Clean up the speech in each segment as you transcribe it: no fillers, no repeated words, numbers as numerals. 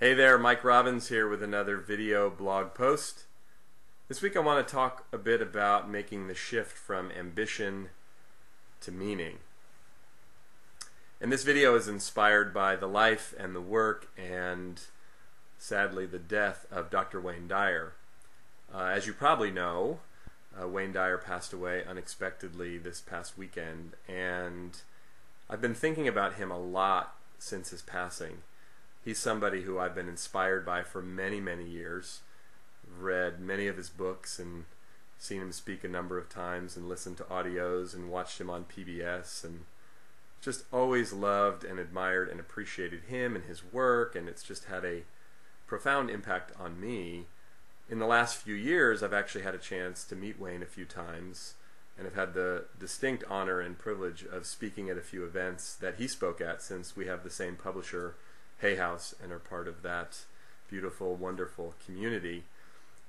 Hey there, Mike Robbins here with another video blog post. This week I want to talk a bit about making the shift from ambition to meaning. And this video is inspired by the life and the work and sadly the death of Dr. Wayne Dyer. As you probably know, Wayne Dyer passed away unexpectedly this past weekend, and I've been thinking about him a lot since his passing. He's somebody who I've been inspired by for many, many years. I've read many of his books and seen him speak a number of times and listened to audios and watched him on PBS, and just always loved and admired and appreciated him and his work, and it's just had a profound impact on me. In the last few years, I've actually had a chance to meet Wayne a few times, and have had the distinct honor and privilege of speaking at a few events that he spoke at, since we have the same publisher, Hay House, and are part of that beautiful, wonderful community.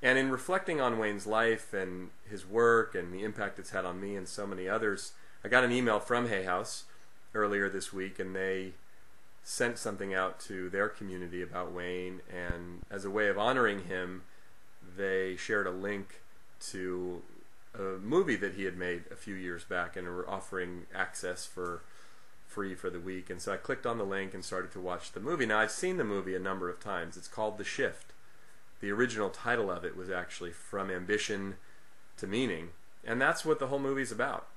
And in reflecting on Wayne's life and his work and the impact it's had on me and so many others, I got an email from Hay House earlier this week, and they sent something out to their community about Wayne, and as a way of honoring him, they shared a link to a movie that he had made a few years back, and were offering access for free for the week. And so I clicked on the link and started to watch the movie. Now, I've seen the movie a number of times. It's called The Shift. The original title of it was actually From Ambition to Meaning, and that's what the whole movie's about,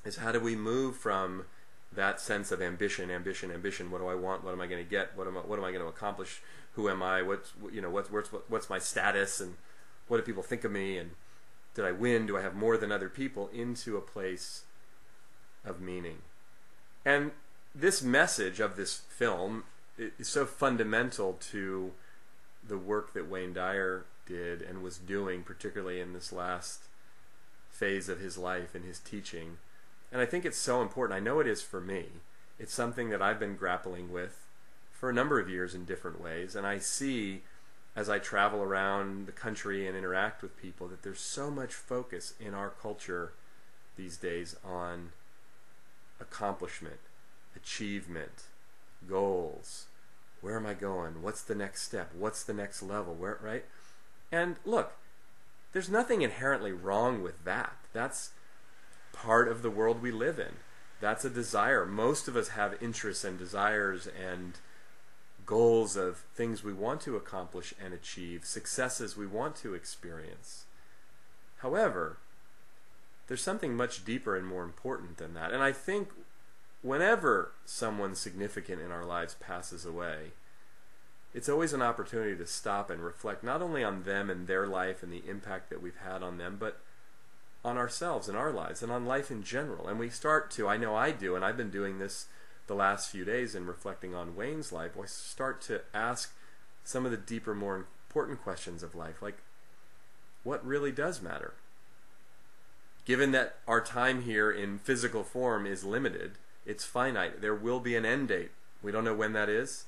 is how do we move from that sense of ambition, ambition, ambition. What do I want? What am I going to get? What am I going to accomplish? Who am I? What's my status? And what do people think of me? And did I win? Do I have more than other people? Into a place of meaning. And this message of this film is so fundamental to the work that Wayne Dyer did and was doing, particularly in this last phase of his life and his teaching. And I think it's so important. I know it is for me. It's something that I've been grappling with for a number of years in different ways. And I see, as I travel around the country and interact with people, that there's so much focus in our culture these days on accomplishment, achievement, goals. Where am I going? What's the next step? What's the next level? Right? And look, there's nothing inherently wrong with that. That's part of the world we live in. That's a desire. Most of us have interests and desires and goals of things we want to accomplish and achieve, successes we want to experience. However, there's something much deeper and more important than that. And I think whenever someone significant in our lives passes away, it's always an opportunity to stop and reflect not only on them and their life and the impact that we've had on them, but on ourselves and our lives and on life in general. And we start to, I know I do, and I've been doing this the last few days in reflecting on Wayne's life, we start to ask some of the deeper, more important questions of life, like what really does matter? Given that our time here in physical form is limited, it's finite. There will be an end date. We don't know when that is.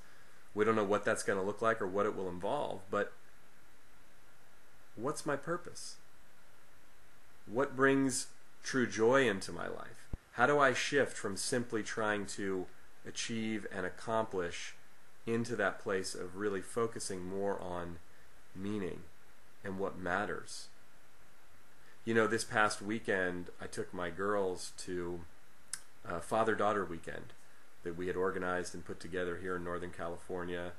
We don't know what that's going to look like or what it will involve. But what's my purpose? What brings true joy into my life? How do I shift from simply trying to achieve and accomplish into that place of really focusing more on meaning and what matters? You know, this past weekend I took my girls to a father-daughter weekend that we had organized and put together here in Northern California.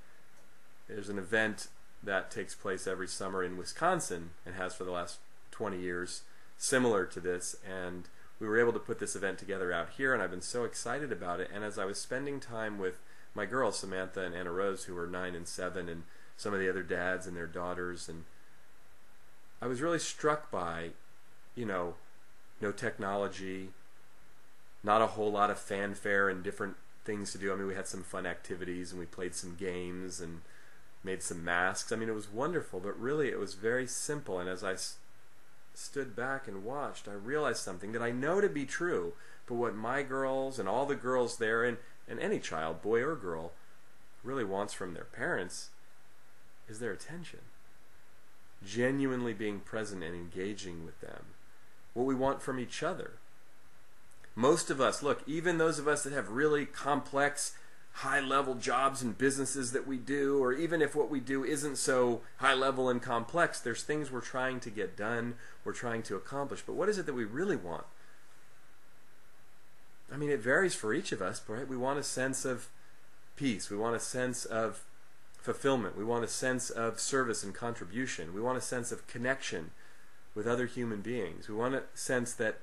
There's an event that takes place every summer in Wisconsin and has for the last 20 years, similar to this, and we were able to put this event together out here, and I've been so excited about it. And as I was spending time with my girls, Samantha and Anna Rose, who are 9 and 7, and some of the other dads and their daughters, and I was really struck by, no technology, not a whole lot of fanfare and different things to do. I mean, we had some fun activities, and we played some games and made some masks. I mean, it was wonderful, but really it was very simple. And as I stood back and watched, I realized something that I know to be true, but what my girls and all the girls there, and any child, boy or girl, really wants from their parents is their attention. Genuinely being present and engaging with them. What we want from each other. Most of us, look, even those of us that have really complex high-level jobs and businesses that we do, or even if what we do isn't so high-level and complex, there's things we're trying to get done, we're trying to accomplish. But what is it that we really want? I mean, it varies for each of us, right? We want a sense of peace. We want a sense of fulfillment. We want a sense of service and contribution. We want a sense of connection with other human beings. We want a sense that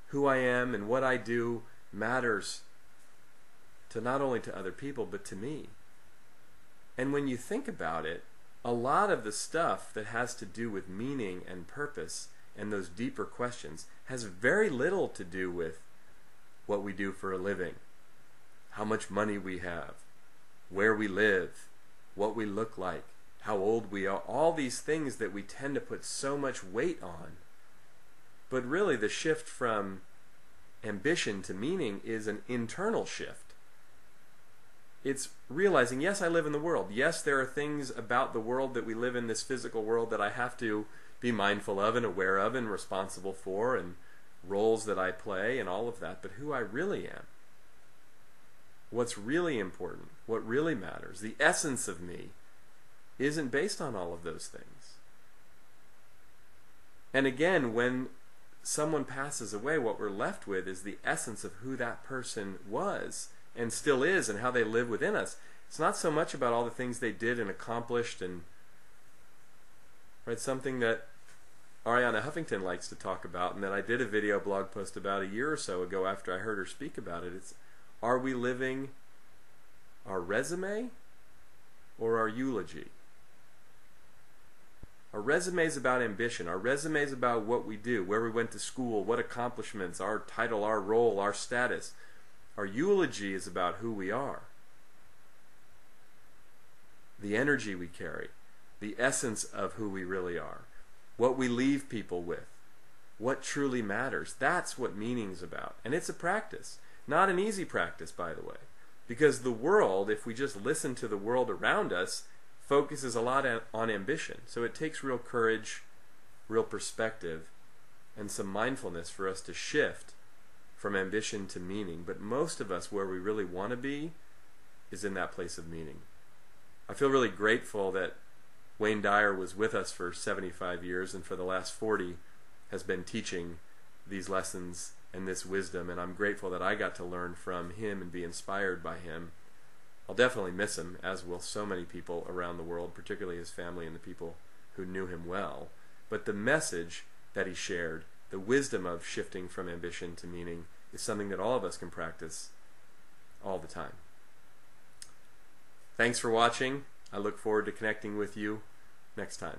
who I am and what I do matters to not only to other people, but to me. And when you think about it, a lot of the stuff that has to do with meaning and purpose and those deeper questions has very little to do with what we do for a living, how much money we have, where we live, what we look like, how old we are, all these things that we tend to put so much weight on. But really the shift from ambition to meaning is an internal shift. It's realizing, yes, I live in the world. Yes, there are things about the world that we live in, this physical world, that I have to be mindful of and aware of and responsible for, and roles that I play and all of that. But who I really am, what's really important, what really matters, the essence of me, isn't based on all of those things. And again, when someone passes away, what we're left with is the essence of who that person was and still is, and how they live within us. It's not so much about all the things they did and accomplished, and right, something that Ariana Huffington likes to talk about, and that I did a video blog post about a year or so ago after I heard her speak about it. It's, are we living our resume or our eulogy? Our resume is about ambition. Our resume is about what we do, where we went to school, what accomplishments, our title, our role, our status. Our eulogy is about who we are, the energy we carry, the essence of who we really are, what we leave people with, what truly matters. That's what meaning's about. And it's a practice. Not an easy practice, by the way, because the world, if we just listen to the world around us, focuses a lot on ambition. So it takes real courage, real perspective, and some mindfulness for us to shift from ambition to meaning. But most of us, where we really want to be, is in that place of meaning. I feel really grateful that Wayne Dyer was with us for 75 years, and for the last 40 has been teaching these lessons and this wisdom, and I'm grateful that I got to learn from him and be inspired by him. I'll definitely miss him, as will so many people around the world, particularly his family and the people who knew him well. But the message that he shared, the wisdom of shifting from ambition to meaning, is something that all of us can practice all the time. Thanks for watching. I look forward to connecting with you next time.